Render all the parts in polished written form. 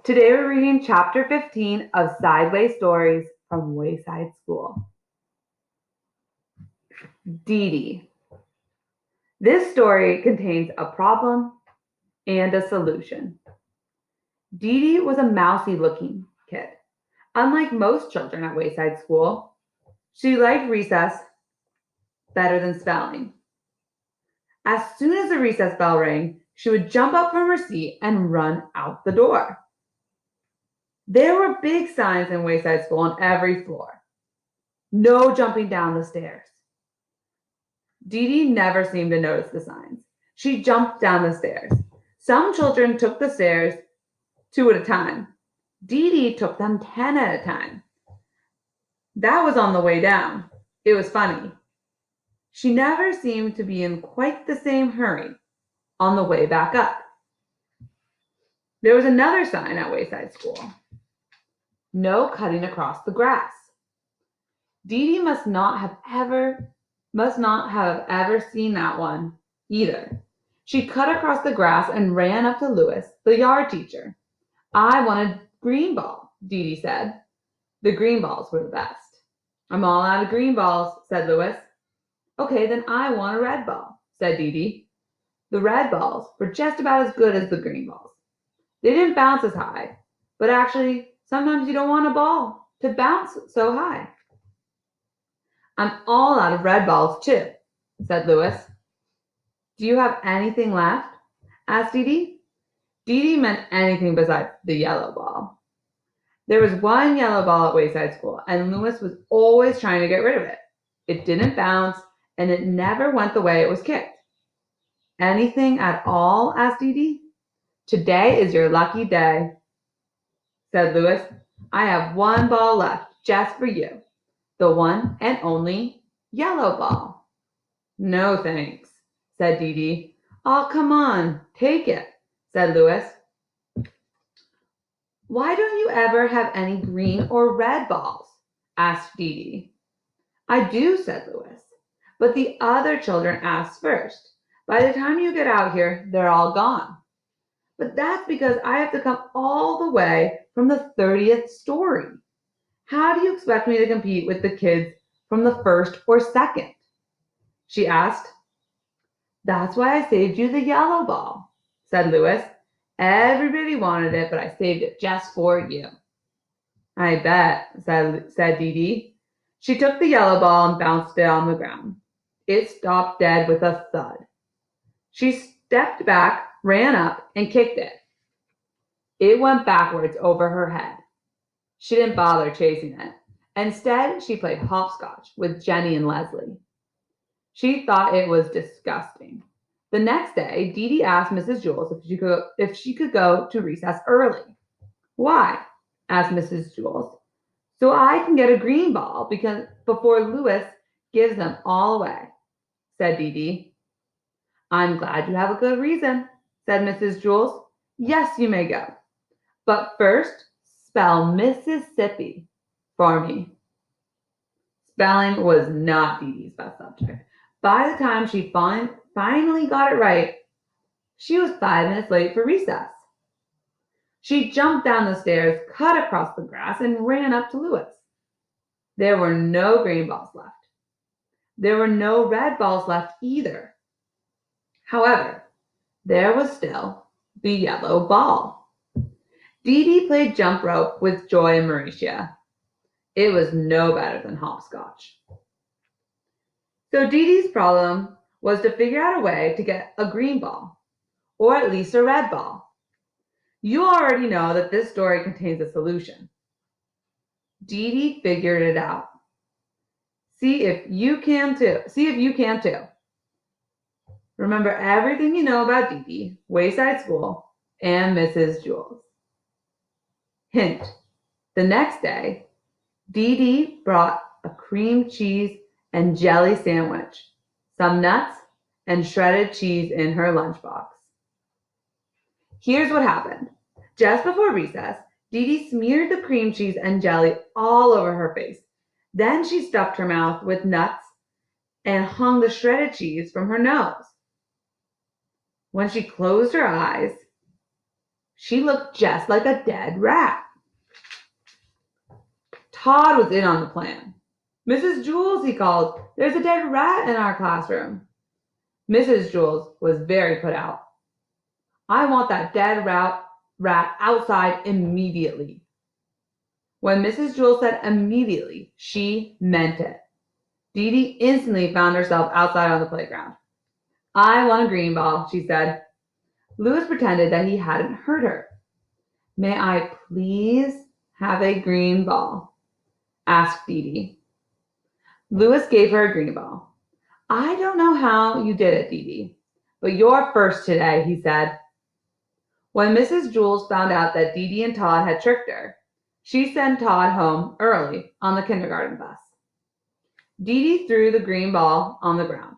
Today we're reading Chapter 15 of Sideways Stories from Wayside School. Dee Dee. This story contains a problem and a solution. Dee Dee was a mousy-looking kid. Unlike most children at Wayside School, she liked recess better than spelling. As soon as the recess bell rang, she would jump up from her seat and run out the door. There were big signs in Wayside School on every floor. No jumping down the stairs. Dee Dee never seemed to notice the signs. She jumped down the stairs. Some children took the stairs 2 at a time. Dee Dee took them 10 at a time. That was on the way down. It was funny. She never seemed to be in quite the same hurry on the way back up. There was another sign at Wayside School. No cutting across the grass. Dee Dee must not have ever seen that one either. She cut across the grass and ran up to Louis, the yard teacher. I want a green ball, Dee Dee said. The green balls were the best. I'm all out of green balls, said Louis. Okay, then I want a red ball, said Dee Dee. The red balls were just about as good as the green balls. They didn't bounce as high, but actually, sometimes you don't want a ball to bounce so high. I'm all out of red balls, too, said Louis. Do you have anything left? Asked Dee Dee. Dee Dee meant anything besides the yellow ball. There was one yellow ball at Wayside School, and Louis was always trying to get rid of it. It didn't bounce, and it never went the way it was kicked. Anything at all? Asked Dee Dee. Today is your lucky day, said Louis. I have one ball left just for you. The one and only yellow ball. No thanks, said Dee Dee. Oh, come on, take it, said Louis. Why don't you ever have any green or red balls? Asked Dee Dee. I do, said Louis, but the other children asked first. By the time you get out here, they're all gone. But that's because I have to come all the way from the 30th story. How do you expect me to compete with the kids from the first or second? She asked. That's why I saved you the yellow ball, said Louis. Everybody wanted it, but I saved it just for you. I bet, said Dee Dee. She took the yellow ball and bounced it on the ground. It stopped dead with a thud. She stepped back, ran up, and kicked it. It went backwards over her head. She didn't bother chasing it. Instead, she played hopscotch with Jenny and Leslie. She thought it was disgusting. The next day, Dee Dee asked Mrs. Jules if she could go to recess early. Why? Asked Mrs. Jules. So I can get a green ball before Louis gives them all away, said Dee Dee. I'm glad you have a good reason, said Mrs. Jules. Yes, you may go. But first, spell Mississippi for me. Spelling was not Dee Dee's best subject. By the time she finally got it right, she was 5 minutes late for recess. She jumped down the stairs, cut across the grass, and ran up to Louis. There were no green balls left. There were no red balls left either. However, there was still the yellow ball. Dee Dee played jump rope with Joy and Mauricia. It was no better than hopscotch. So Dee Dee's problem was to figure out a way to get a green ball, or at least a red ball. You already know that this story contains a solution. Dee Dee figured it out. See if you can too. Remember everything you know about Dee Dee, Wayside School, and Mrs. Jules. Hint: the next day, Dee Dee brought a cream cheese and jelly sandwich, some nuts, and shredded cheese in her lunchbox. Here's what happened. Just before recess, Dee Dee smeared the cream cheese and jelly all over her face. Then she stuffed her mouth with nuts and hung the shredded cheese from her nose. When she closed her eyes, She looked just like a dead rat. Todd was in on the plan. "Mrs. Jules," he called, "there's a dead rat in our classroom." Mrs. Jules was very put out. "I want that dead rat outside immediately." When Mrs. Jules said immediately, she meant it. Dee Dee instantly found herself outside on the playground. "I want a green ball," she said. Louis pretended that he hadn't heard her. "May I please have a green ball?" asked Dee Dee. Louis gave her a green ball. "I don't know how you did it, Dee Dee, but you're first today," he said. When Mrs. Jules found out that Dee Dee and Todd had tricked her, she sent Todd home early on the kindergarten bus. Dee Dee threw the green ball on the ground.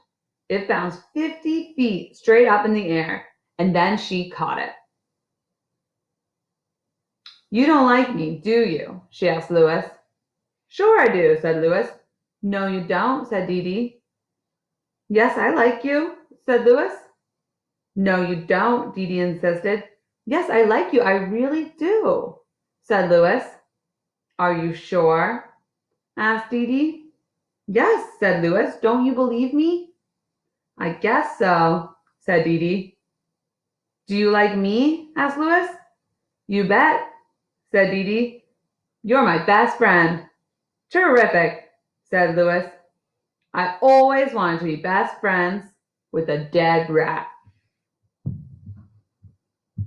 It bounced 50 feet straight up in the air, and then she caught it. "You don't like me, do you?" she asked Louis. "Sure I do," said Louis. "No, you don't," said Dee Dee. "Yes, I like you," said Louis. "No, you don't," Dee Dee insisted. "Yes, I like you, I really do," said Louis. "Are you sure?" asked Dee Dee. "Yes," said Louis. "Don't you believe me?" "I guess so," said Dee Dee. "Do you like me?" asked Louis. "You bet," said Dee Dee. "You're my best friend." "Terrific," said Louis. "I always wanted to be best friends with a dead rat."